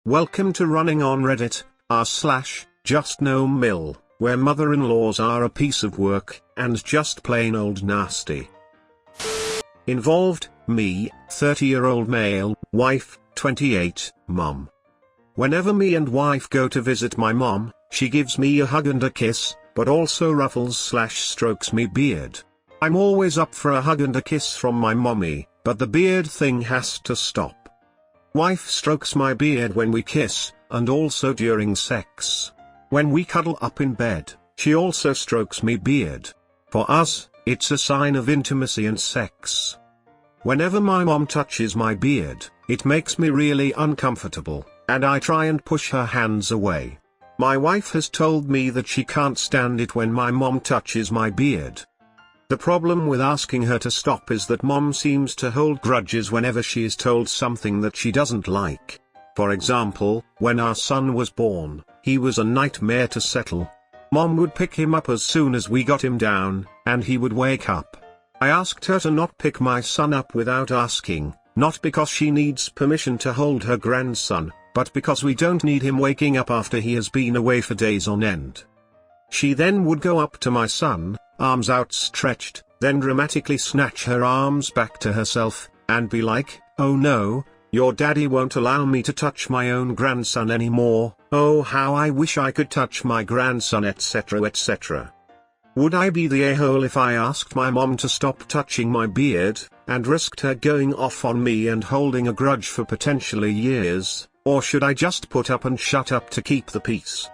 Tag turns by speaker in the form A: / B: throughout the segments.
A: Welcome to Running on Reddit, r/JUSTNOMIL, where mother-in-laws are a piece of work, and just plain old nasty. Involved, me, 30-year-old male, wife, 28, mum. Whenever me and wife go to visit my mom, she gives me a hug and a kiss, but also ruffles/strokes me beard. I'm always up for a hug and a kiss from my mommy, but the beard thing has to stop. Wife strokes my beard when we kiss, and also during sex. When we cuddle up in bed, she also strokes me beard. For us, it's a sign of intimacy and sex. Whenever my mom touches my beard, it makes me really uncomfortable, and I try and push her hands away. My wife has told me that she can't stand it when my mom touches my beard. The problem with asking her to stop is that mom seems to hold grudges whenever she is told something that she doesn't like. For example, when our son was born, he was a nightmare to settle. Mom would pick him up as soon as we got him down, and he would wake up. I asked her to not pick my son up without asking, not because she needs permission to hold her grandson, but because we don't need him waking up after he has been away for days on end. She then would go up to my son, arms outstretched, then dramatically snatch her arms back to herself, and be like, "Oh no, your daddy won't allow me to touch my own grandson anymore, oh how I wish I could touch my grandson," etc. etc. Would I be the a-hole if I asked my mom to stop touching my beard, and risked her going off on me and holding a grudge for potentially years, or should I just put up and shut up to keep the peace?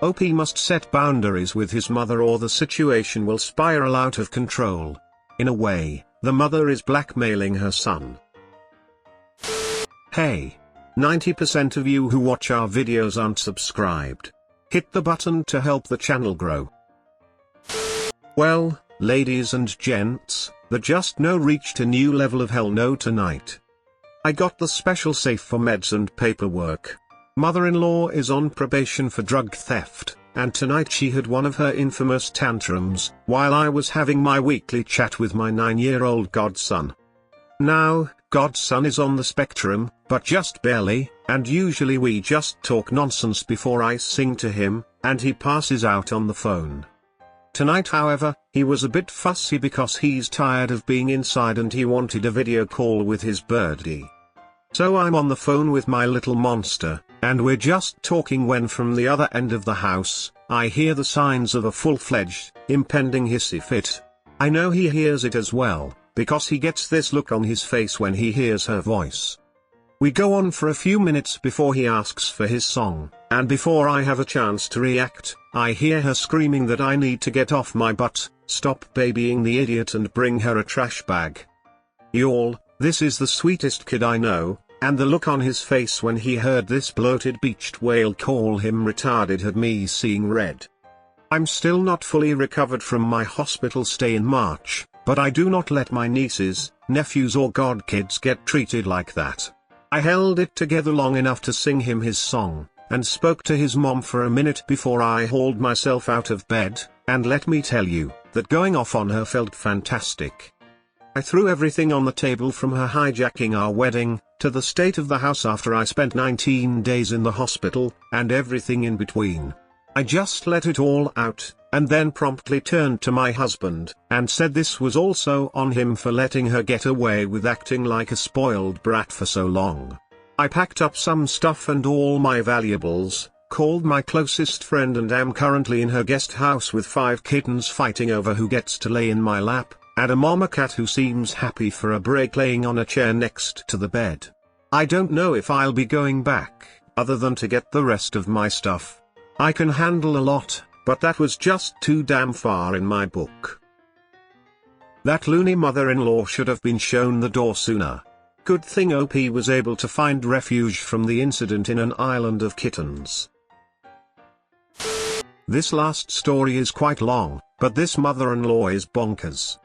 A: OP must set boundaries with his mother or the situation will spiral out of control. In a way, the mother is blackmailing her son. Hey! 90% of you who watch our videos aren't subscribed. Hit the button to help the channel grow. Well, ladies and gents, the Just No reached a new level of hell no tonight. I got the special safe for meds and paperwork. Mother-in-law is on probation for drug theft, and tonight she had one of her infamous tantrums, while I was having my weekly chat with my 9-year-old godson. Now, godson is on the spectrum, but just barely, and usually we just talk nonsense before I sing to him, and he passes out on the phone. Tonight however, he was a bit fussy because he's tired of being inside and he wanted a video call with his birdie. So I'm on the phone with my little monster, and we're just talking when from the other end of the house, I hear the signs of a full-fledged, impending hissy fit. I know he hears it as well, because he gets this look on his face when he hears her voice. We go on for a few minutes before he asks for his song, and before I have a chance to react, I hear her screaming that I need to get off my butt, stop babying the idiot and bring her a trash bag. Y'all, this is the sweetest kid I know, and the look on his face when he heard this bloated beached whale call him retarded had me seeing red. I'm still not fully recovered from my hospital stay in March, but I do not let my nieces, nephews or godkids get treated like that. I held it together long enough to sing him his song, and spoke to his mom for a minute before I hauled myself out of bed, and let me tell you, that going off on her felt fantastic. I threw everything on the table from her hijacking our wedding, to the state of the house after I spent 19 days in the hospital, and everything in between. I just let it all out, and then promptly turned to my husband, and said this was also on him for letting her get away with acting like a spoiled brat for so long. I packed up some stuff and all my valuables, called my closest friend and am currently in her guest house with 5 kittens fighting over who gets to lay in my lap, and a mama cat who seems happy for a break laying on a chair next to the bed. I don't know if I'll be going back, other than to get the rest of my stuff. I can handle a lot, but that was just too damn far in my book. That loony mother-in-law should have been shown the door sooner. Good thing OP was able to find refuge from the incident in an island of kittens. This last story is quite long, but this mother-in-law is bonkers.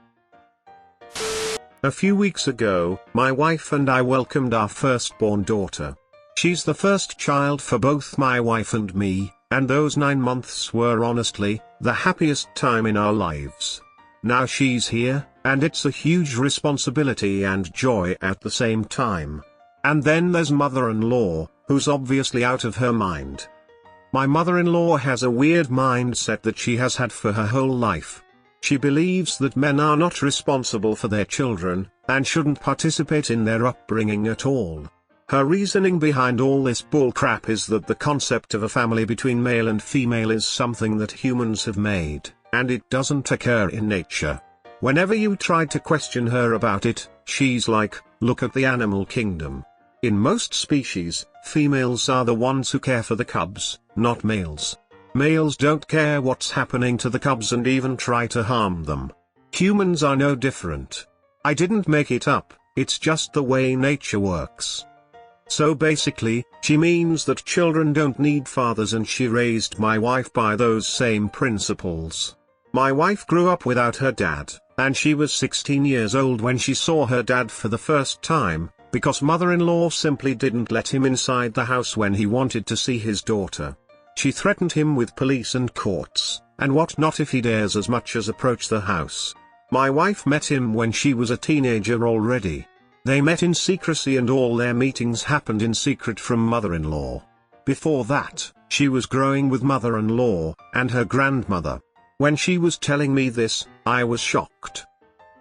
A: A few weeks ago, my wife and I welcomed our firstborn daughter. She's the first child for both my wife and me, and those 9 months were honestly, the happiest time in our lives. Now she's here, and it's a huge responsibility and joy at the same time. And then there's mother-in-law, who's obviously out of her mind. My mother-in-law has a weird mindset that she has had for her whole life. She believes that men are not responsible for their children, and shouldn't participate in their upbringing at all. Her reasoning behind all this bullcrap is that the concept of a family between male and female is something that humans have made, and it doesn't occur in nature. Whenever you try to question her about it, she's like, look at the animal kingdom. In most species, females are the ones who care for the cubs, not males. Males don't care what's happening to the cubs and even try to harm them. Humans are no different. I didn't make it up, it's just the way nature works. So basically, she means that children don't need fathers, and she raised my wife by those same principles. My wife grew up without her dad, and she was 16 years old when she saw her dad for the first time, because mother-in-law simply didn't let him inside the house when he wanted to see his daughter. She threatened him with police and courts, and what not if he dares as much as approach the house. My wife met him when she was a teenager already. They met in secrecy and all their meetings happened in secret from mother-in-law. Before that, she was growing with mother-in-law, and her grandmother. When she was telling me this, I was shocked.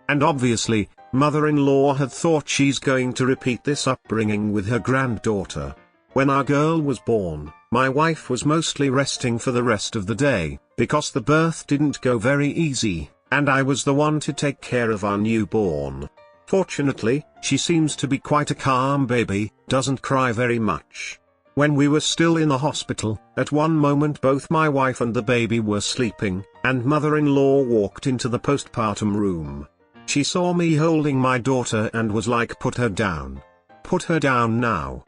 A: And obviously, mother-in-law had thought she's going to repeat this upbringing with her granddaughter. When our girl was born, my wife was mostly resting for the rest of the day, because the birth didn't go very easy, and I was the one to take care of our newborn. Fortunately, she seems to be quite a calm baby, doesn't cry very much. When we were still in the hospital, at one moment both my wife and the baby were sleeping, and mother-in-law walked into the postpartum room. She saw me holding my daughter and was like, put her down. Put her down now.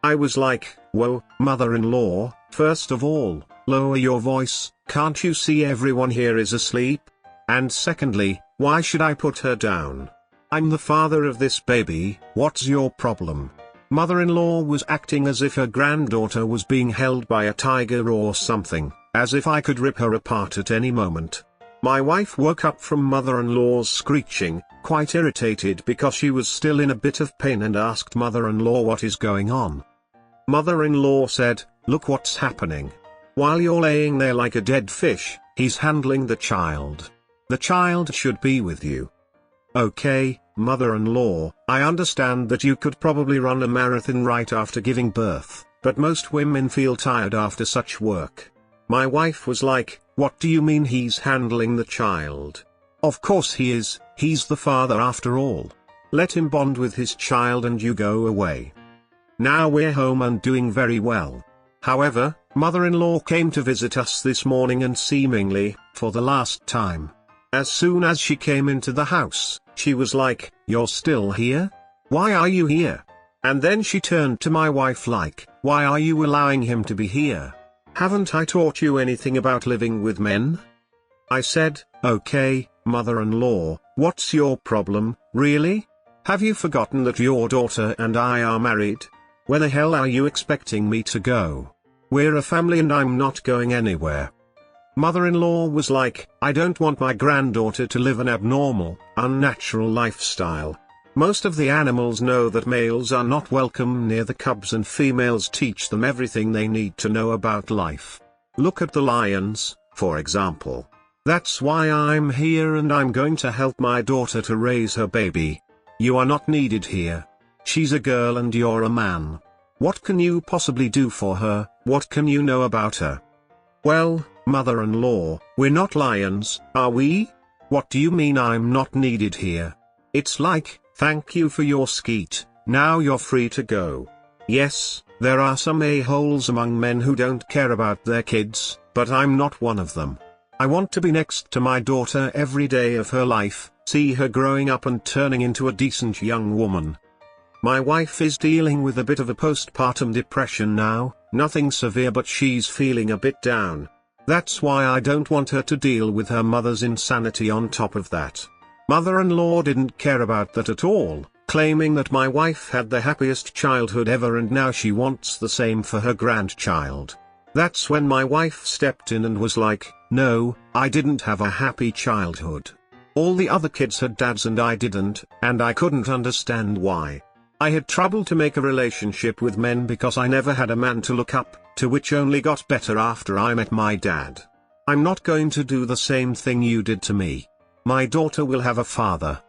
A: I was like, whoa, mother-in-law, first of all, lower your voice, can't you see everyone here is asleep? And secondly, why should I put her down? I'm the father of this baby, what's your problem? Mother-in-law was acting as if her granddaughter was being held by a tiger or something, as if I could rip her apart at any moment. My wife woke up from mother-in-law's screeching, quite irritated because she was still in a bit of pain, and asked mother-in-law what is going on. Mother-in-law said, look what's happening. While you're laying there like a dead fish, he's handling the child. The child should be with you. Okay, mother-in-law, I understand that you could probably run a marathon right after giving birth, but most women feel tired after such work. My wife was like, what do you mean he's handling the child? Of course he is, he's the father after all. Let him bond with his child and you go away. Now we're home and doing very well. However, mother-in-law came to visit us this morning, and seemingly, for the last time. As soon as she came into the house, she was like, you're still here? Why are you here? And then she turned to my wife like, why are you allowing him to be here? Haven't I taught you anything about living with men? I said, okay, mother-in-law, what's your problem, really? Have you forgotten that your daughter and I are married? Where the hell are you expecting me to go? We're a family and I'm not going anywhere. Mother-in-law was like, I don't want my granddaughter to live an abnormal, unnatural lifestyle. Most of the animals know that males are not welcome near the cubs, and females teach them everything they need to know about life. Look at the lions, for example. That's why I'm here, and I'm going to help my daughter to raise her baby. You are not needed here. She's a girl and you're a man. What can you possibly do for her? What can you know about her? Well, mother-in-law, we're not lions, are we? What do you mean I'm not needed here? It's like, thank you for your skeet, now you're free to go. Yes, there are some a-holes among men who don't care about their kids, but I'm not one of them. I want to be next to my daughter every day of her life, see her growing up and turning into a decent young woman. My wife is dealing with a bit of a postpartum depression now, nothing severe, but she's feeling a bit down. That's why I don't want her to deal with her mother's insanity on top of that. Mother-in-law didn't care about that at all, claiming that my wife had the happiest childhood ever and now she wants the same for her grandchild. That's when my wife stepped in and was like, no, I didn't have a happy childhood. All the other kids had dads and I didn't, and I couldn't understand why. I had trouble to make a relationship with men because I never had a man to look up to, which only got better after I met my dad. I'm not going to do the same thing you did to me. My daughter will have a father.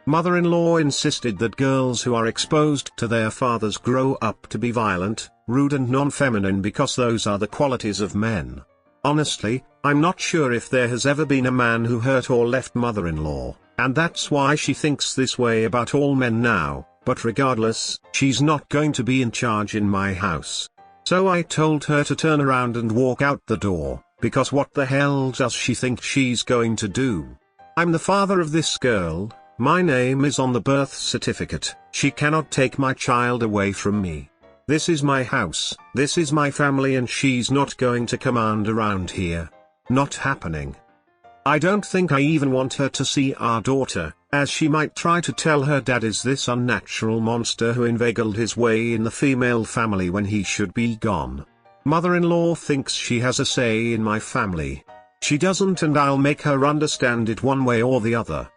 A: Mother-in-law insisted that girls who are exposed to their fathers grow up to be violent, rude and non-feminine because those are the qualities of men. Honestly, I'm not sure if there has ever been a man who hurt or left mother-in-law, and that's why she thinks this way about all men now, but regardless, she's not going to be in charge in my house. So I told her to turn around and walk out the door, because what the hell does she think she's going to do? I'm the father of this girl, my name is on the birth certificate, she cannot take my child away from me. This is my house, this is my family, and she's not going to command around here. Not happening. I don't think I even want her to see our daughter, as she might try to tell her dad is this unnatural monster who inveigled his way in the female family when he should be gone. Mother-in-law thinks she has a say in my family. She doesn't, and I'll make her understand it one way or the other.